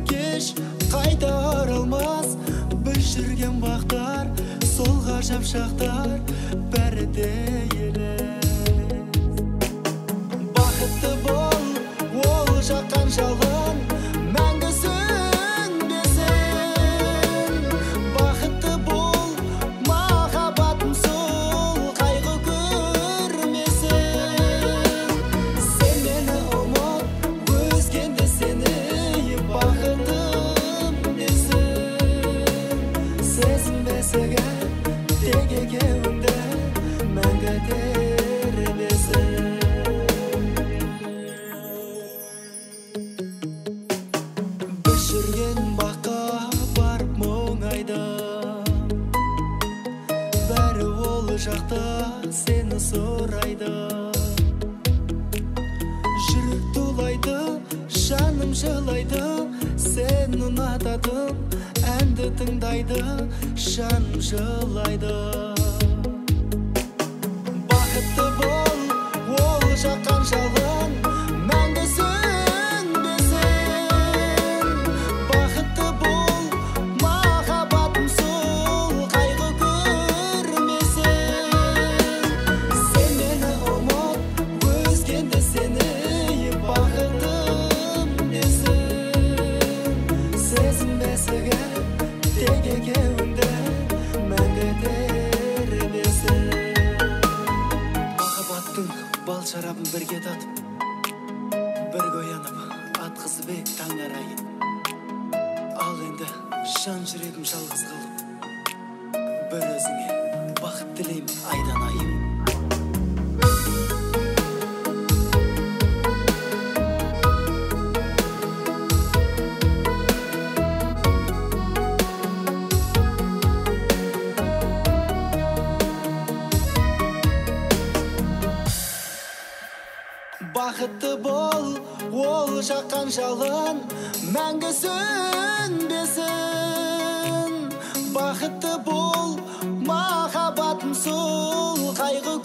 кеш қайта оралмас. Біз жүрген бақтар, сол ғажап шақтар бәрі де елес. Бақытты бол, ол жаққан жалын мәңгі сөнбесін. Бақытты бол, махаббатым сол қайғы көрмесін. Сен мені ұмыт, өзгенде сені бақытым десін. Сезінбесіге тек екеуіңді мәңгі тербесін. Біз жүрген баққа барып мұңайды, бәрі ол жақта сені сұрайды. Жүрек тулайды, жаным жылайды, сен ұнататын әнді тыңдайды, жаным жылайды. Бақытты бол, ол жаққан жалын мәңгі сөнбесін. Бақытты бол, махаббатым сол қайғы көрмесін. Сен мені ұмыт, өзгенде сені бақытым десін. Сезінбесіге тек екеуіңді мәңгі тербесін. Махаббаттың бал шарабын бірге татып, бірге оянып атқызып ек таң арайын. Ал енді жан жүрегім жалғыз қалып, бір өзіңе бақыт тілеймін айдан айын. Бақытты бол, ол жаққан жалын мәңгі сөнбесін. Бақытты бол, махаббатым сол қайғы